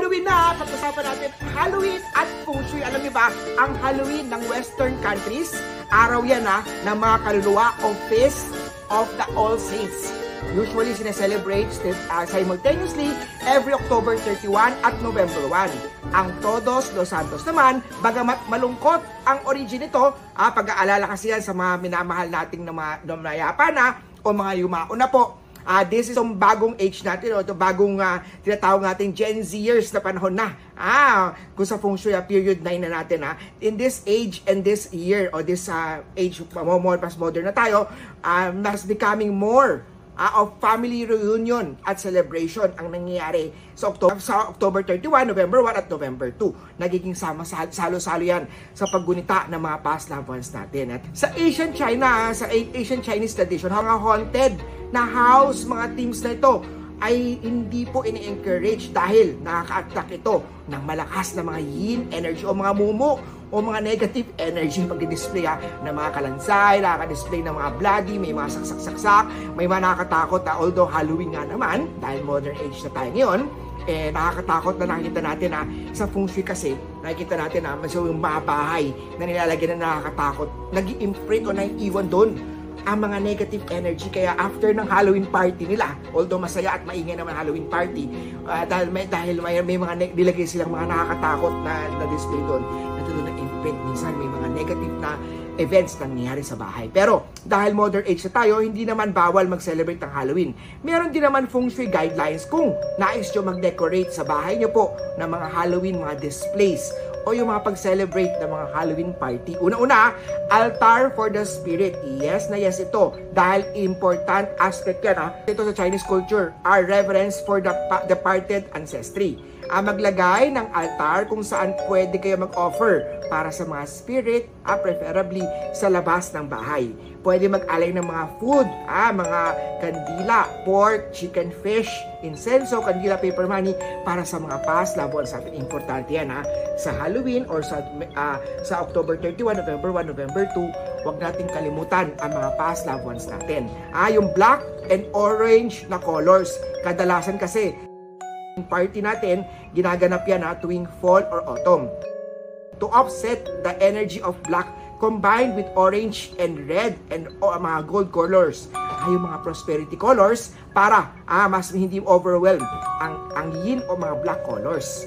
Halloween na! Pag-usapan natin Halloween at Feng Shui. Alam niyo ba, ang Halloween ng Western countries, araw yan ng mga kaluluwa o Feast of the All Saints. Usually, sineselebrate simultaneously every October 31 at November 1. Ang Todos los Santos naman, bagamat malungkot ang origin nito, pag-aalala kasi yan sa mga minamahal nating namayapa na o mga yumao na po. This is yung bagong age natin, o ito bagong tinatawag natin Gen Zers na panahon na. Kung sa Feng Shui, period 9 na natin. In this age and this year, o this age, more past modern na tayo, mas becoming more of family reunion at celebration ang nangyayari sa October 31, November 1 at November 2. Nagiging salo-salo yan sa paggunita ng mga past loved ones natin. At sa Asian China, sa Asian Chinese tradition, mga haunted na house, mga teams na ito ay hindi po ini-encourage dahil nakaka-attract ito ng malakas na mga yin energy o mga mumu o mga negative energy pag-display ng mga kalansay, nakaka-display ng mga bloody, may mga saksak-saksak, may mga nakakatakot although Halloween nga naman, dahil modern age na tayo ngayon, nakakatakot na nakikita natin sa Feng Shui kasi, nakikita natin yung mga bahay na nilalagyan na nakakatakot, nag-i-imprint o naiiwan doon ang mga negative energy. Kaya after ng Halloween party nila, although masaya at maingay naman Halloween party, dahil may mga nilagay silang mga nakakatakot na display doon, natuloy na imprint. Minsan may mga negative na events na nangyayari sa bahay. Pero dahil modern age na tayo, hindi naman bawal mag-celebrate ng Halloween. Meron din naman Feng Shui guidelines kung nais nyo mag-decorate sa bahay nyo po ng mga Halloween, mga displays o yung mga pag-celebrate ng mga Halloween party. Una-una, altar for the spirit. Yes na yes ito. Dahil important aspect yan. Ito sa Chinese culture, our reverence for the departed ancestry. Maglagay ng altar kung saan pwede kayo mag-offer para sa mga spirit, preferably sa labas ng bahay. Pwede mag-alay ng mga food, mga kandila, pork, chicken, fish, incenso, kandila, paper money para sa mga past loved ones natin. Importante yan sa Halloween or sa October 31, November 1, November 2, huwag nating kalimutan ang mga past loved ones natin. Yung black and orange na colors, kadalasan kasi party natin, ginaganap yan tuwing fall or autumn. To offset the energy of black combined with orange and red and mga gold colors, yung mga prosperity colors para mas hindi overwhelm ang yin o mga black colors.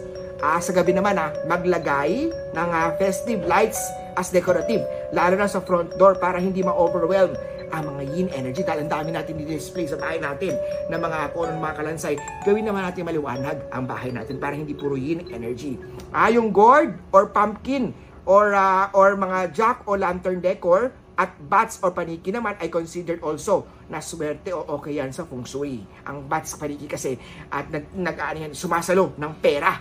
Sa gabi naman maglagay ng festive lights as decorative, lalo na sa front door para hindi ma-overwhelm ang mga yin energy. Dahil ang dami natin display sa bahay natin na mga konon, mga kalansay, gawin naman natin maliwanag ang bahay natin para hindi puro yin energy. Yung gourd or pumpkin or mga jack o lantern decor at bats or paniki naman ay considered also na swerte o okay yan sa Feng Shui. Ang bats paniki kasi at sumasalo ng pera.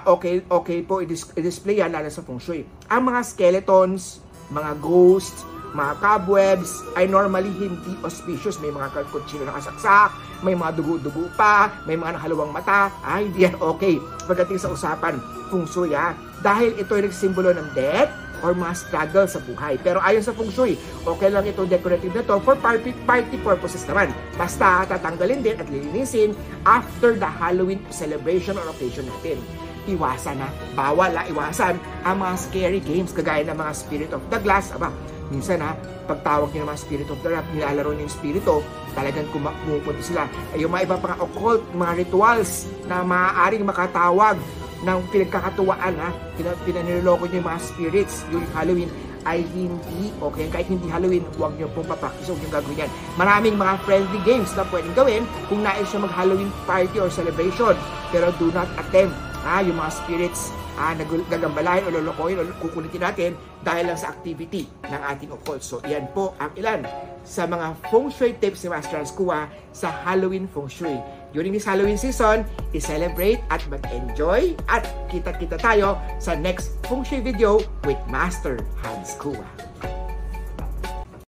Okay po i-display yan lalo sa Feng Shui. Ang mga skeletons, mga ghosts, mga cobwebs ay normally hindi auspicious. May mga kutsilo nakasaksak, may mga dugo-dugo pa, may mga nakalawang mata. Hindi yan okay pagdating sa usapan Feng Shui. Dahil ito ay nagsimbolo ng death or mga struggle sa buhay. Pero ayon sa Feng Shui, okay lang itong decorative na to for party purposes naman. Basta tatanggalin din at lilinisin after the Halloween celebration or occasion natin. Iwasan bawal iwasan ang mga scary games kagaya ng mga Spirit of the Glass. Minsan pagtawag niyo ng mga Spirit of the Glass, nilalaro niyo yung spirito, talagang pumupunta sila. Yung mga iba pang occult, mga rituals na maaaring makatawag ng pinagkakatuwaan, pinaniloloko niyo yung mga spirits during Halloween ay hindi okay. Kahit hindi Halloween, huwag niyo pong papractice, huwag niyo gagawin yan. Maraming mga friendly games na pwedeng gawin kung nais niyo mag-Halloween party or celebration, pero do not attempt yung mga spirits gagambalahin o lolokohin o kukulitin natin dahil lang sa activity ng ating occult. So, yan po ang ilan sa mga Feng Shui tips ni Master Hans Kua sa Halloween Feng Shui. During this Halloween season, i-celebrate at mag-enjoy at kita-kita tayo sa next Feng Shui video with Master Hans Kua.